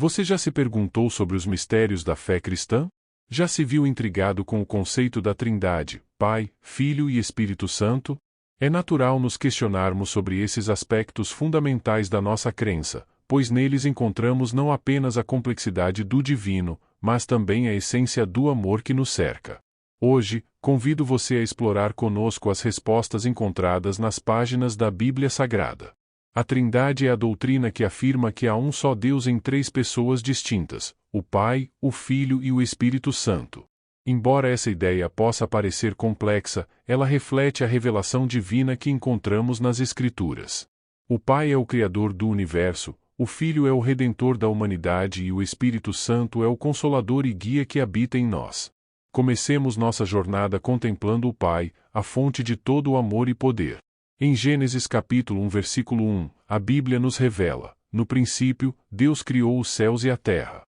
Você já se perguntou sobre os mistérios da fé cristã? Já se viu intrigado com o conceito da Trindade, Pai, Filho e Espírito Santo? É natural nos questionarmos sobre esses aspectos fundamentais da nossa crença, pois neles encontramos não apenas a complexidade do divino, mas também a essência do amor que nos cerca. Hoje, convido você a explorar conosco as respostas encontradas nas páginas da Bíblia Sagrada. A Trindade é a doutrina que afirma que há um só Deus em três pessoas distintas, o Pai, o Filho e o Espírito Santo. Embora essa ideia possa parecer complexa, ela reflete a revelação divina que encontramos nas Escrituras. O Pai é o Criador do universo, o Filho é o Redentor da humanidade e o Espírito Santo é o Consolador e Guia que habita em nós. Comecemos nossa jornada contemplando o Pai, a fonte de todo o amor e poder. Em Gênesis capítulo 1 versículo 1, a Bíblia nos revela: no princípio, Deus criou os céus e a terra.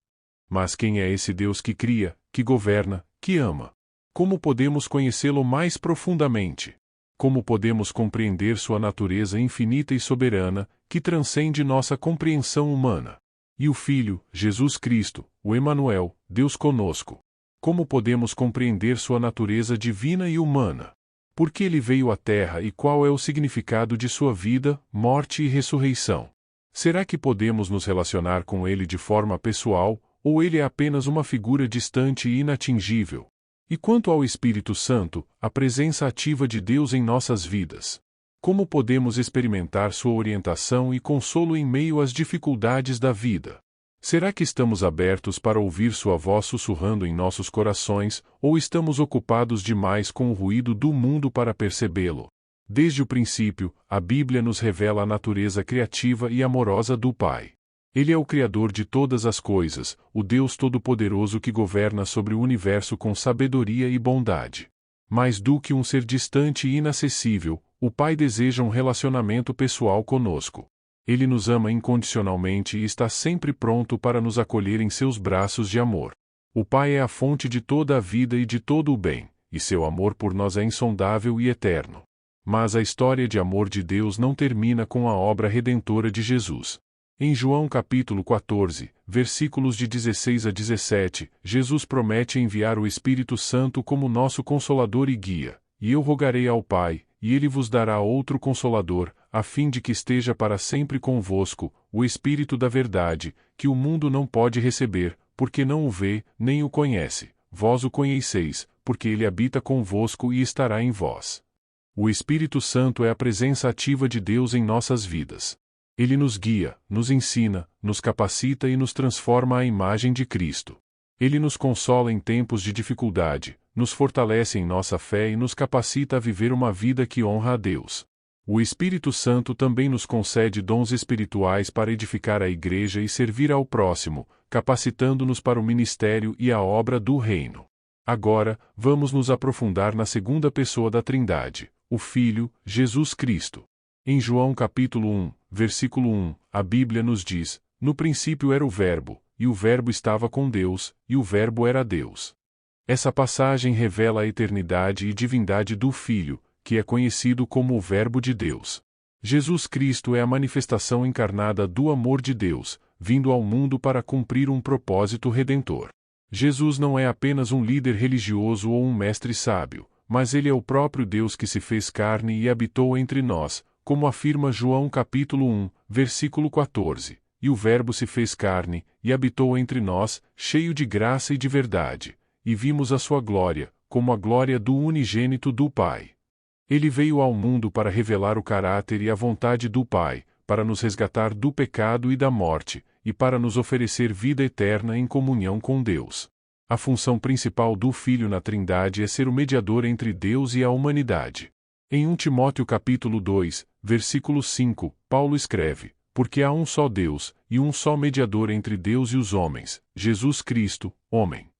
Mas quem é esse Deus que cria, que governa, que ama? Como podemos conhecê-lo mais profundamente? Como podemos compreender sua natureza infinita e soberana, que transcende nossa compreensão humana? E o Filho, Jesus Cristo, o Emanuel, Deus conosco. Como podemos compreender sua natureza divina e humana? Por que ele veio à Terra e qual é o significado de sua vida, morte e ressurreição? Será que podemos nos relacionar com ele de forma pessoal, ou ele é apenas uma figura distante e inatingível? E quanto ao Espírito Santo, a presença ativa de Deus em nossas vidas? Como podemos experimentar sua orientação e consolo em meio às dificuldades da vida? Será que estamos abertos para ouvir sua voz sussurrando em nossos corações, ou estamos ocupados demais com o ruído do mundo para percebê-lo? Desde o princípio, a Bíblia nos revela a natureza criativa e amorosa do Pai. Ele é o Criador de todas as coisas, o Deus Todo-Poderoso que governa sobre o universo com sabedoria e bondade. Mais do que um ser distante e inacessível, o Pai deseja um relacionamento pessoal conosco. Ele nos ama incondicionalmente e está sempre pronto para nos acolher em seus braços de amor. O Pai é a fonte de toda a vida e de todo o bem, e seu amor por nós é insondável e eterno. Mas a história de amor de Deus não termina com a obra redentora de Jesus. Em João capítulo 14, versículos de 16 a 17, Jesus promete enviar o Espírito Santo como nosso Consolador e Guia, e eu rogarei ao Pai, e ele vos dará outro Consolador, a fim de que esteja para sempre convosco, o Espírito da Verdade, que o mundo não pode receber, porque não o vê, nem o conhece. Vós o conheceis, porque ele habita convosco e estará em vós. O Espírito Santo é a presença ativa de Deus em nossas vidas. Ele nos guia, nos ensina, nos capacita e nos transforma à imagem de Cristo. Ele nos consola em tempos de dificuldade, nos fortalece em nossa fé e nos capacita a viver uma vida que honra a Deus. O Espírito Santo também nos concede dons espirituais para edificar a Igreja e servir ao próximo, capacitando-nos para o ministério e a obra do Reino. Agora, vamos nos aprofundar na segunda pessoa da Trindade, o Filho, Jesus Cristo. Em João capítulo 1, versículo 1, a Bíblia nos diz: no princípio era o Verbo, e o Verbo estava com Deus, e o Verbo era Deus. Essa passagem revela a eternidade e divindade do Filho, que é conhecido como o Verbo de Deus. Jesus Cristo é a manifestação encarnada do amor de Deus, vindo ao mundo para cumprir um propósito redentor. Jesus não é apenas um líder religioso ou um mestre sábio, mas ele é o próprio Deus que se fez carne e habitou entre nós, como afirma João capítulo 1, versículo 14. E o Verbo se fez carne, e habitou entre nós, cheio de graça e de verdade, e vimos a sua glória, como a glória do unigênito do Pai. Ele veio ao mundo para revelar o caráter e a vontade do Pai, para nos resgatar do pecado e da morte, e para nos oferecer vida eterna em comunhão com Deus. A função principal do Filho na Trindade é ser o mediador entre Deus e a humanidade. Em 1 Timóteo capítulo 2, versículo 5, Paulo escreve: porque há um só Deus, e um só mediador entre Deus e os homens, Jesus Cristo, homem.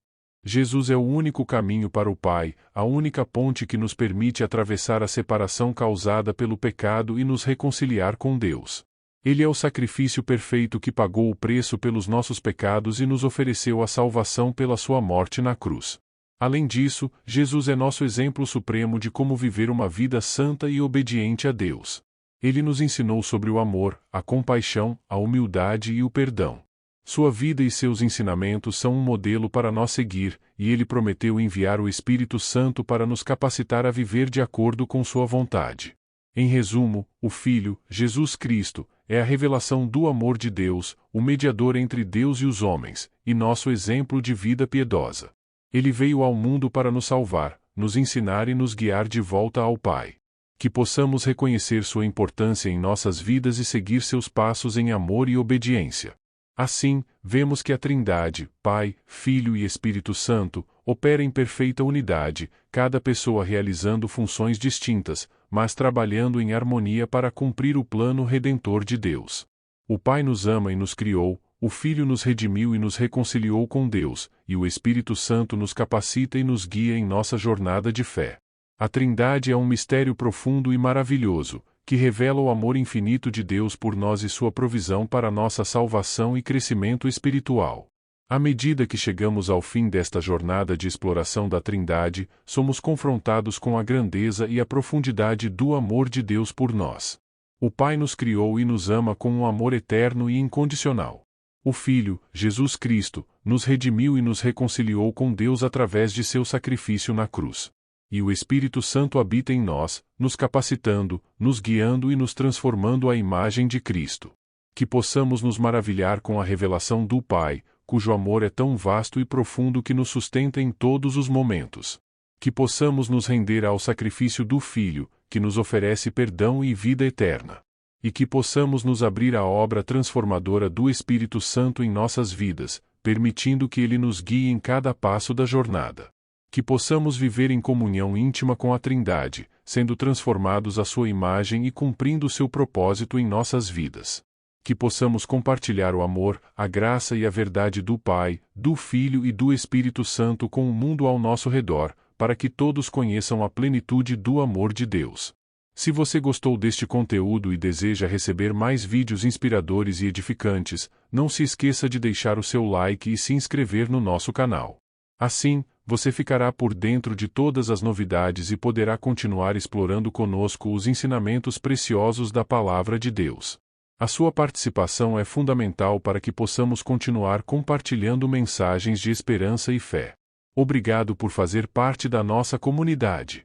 Jesus é o único caminho para o Pai, a única ponte que nos permite atravessar a separação causada pelo pecado e nos reconciliar com Deus. Ele é o sacrifício perfeito que pagou o preço pelos nossos pecados e nos ofereceu a salvação pela sua morte na cruz. Além disso, Jesus é nosso exemplo supremo de como viver uma vida santa e obediente a Deus. Ele nos ensinou sobre o amor, a compaixão, a humildade e o perdão. Sua vida e seus ensinamentos são um modelo para nós seguir, e ele prometeu enviar o Espírito Santo para nos capacitar a viver de acordo com sua vontade. Em resumo, o Filho, Jesus Cristo, é a revelação do amor de Deus, o mediador entre Deus e os homens, e nosso exemplo de vida piedosa. Ele veio ao mundo para nos salvar, nos ensinar e nos guiar de volta ao Pai. Que possamos reconhecer sua importância em nossas vidas e seguir seus passos em amor e obediência. Assim, vemos que a Trindade, Pai, Filho e Espírito Santo, opera em perfeita unidade, cada pessoa realizando funções distintas, mas trabalhando em harmonia para cumprir o plano redentor de Deus. O Pai nos ama e nos criou, o Filho nos redimiu e nos reconciliou com Deus, e o Espírito Santo nos capacita e nos guia em nossa jornada de fé. A Trindade é um mistério profundo e maravilhoso, que revela o amor infinito de Deus por nós e sua provisão para nossa salvação e crescimento espiritual. À medida que chegamos ao fim desta jornada de exploração da Trindade, somos confrontados com a grandeza e a profundidade do amor de Deus por nós. O Pai nos criou e nos ama com um amor eterno e incondicional. O Filho, Jesus Cristo, nos redimiu e nos reconciliou com Deus através de seu sacrifício na cruz. E o Espírito Santo habita em nós, nos capacitando, nos guiando e nos transformando à imagem de Cristo. Que possamos nos maravilhar com a revelação do Pai, cujo amor é tão vasto e profundo que nos sustenta em todos os momentos. Que possamos nos render ao sacrifício do Filho, que nos oferece perdão e vida eterna. E que possamos nos abrir à obra transformadora do Espírito Santo em nossas vidas, permitindo que ele nos guie em cada passo da jornada. Que possamos viver em comunhão íntima com a Trindade, sendo transformados à sua imagem e cumprindo seu propósito em nossas vidas. Que possamos compartilhar o amor, a graça e a verdade do Pai, do Filho e do Espírito Santo com o mundo ao nosso redor, para que todos conheçam a plenitude do amor de Deus. Se você gostou deste conteúdo e deseja receber mais vídeos inspiradores e edificantes, não se esqueça de deixar o seu like e se inscrever no nosso canal. Assim, você ficará por dentro de todas as novidades e poderá continuar explorando conosco os ensinamentos preciosos da Palavra de Deus. A sua participação é fundamental para que possamos continuar compartilhando mensagens de esperança e fé. Obrigado por fazer parte da nossa comunidade.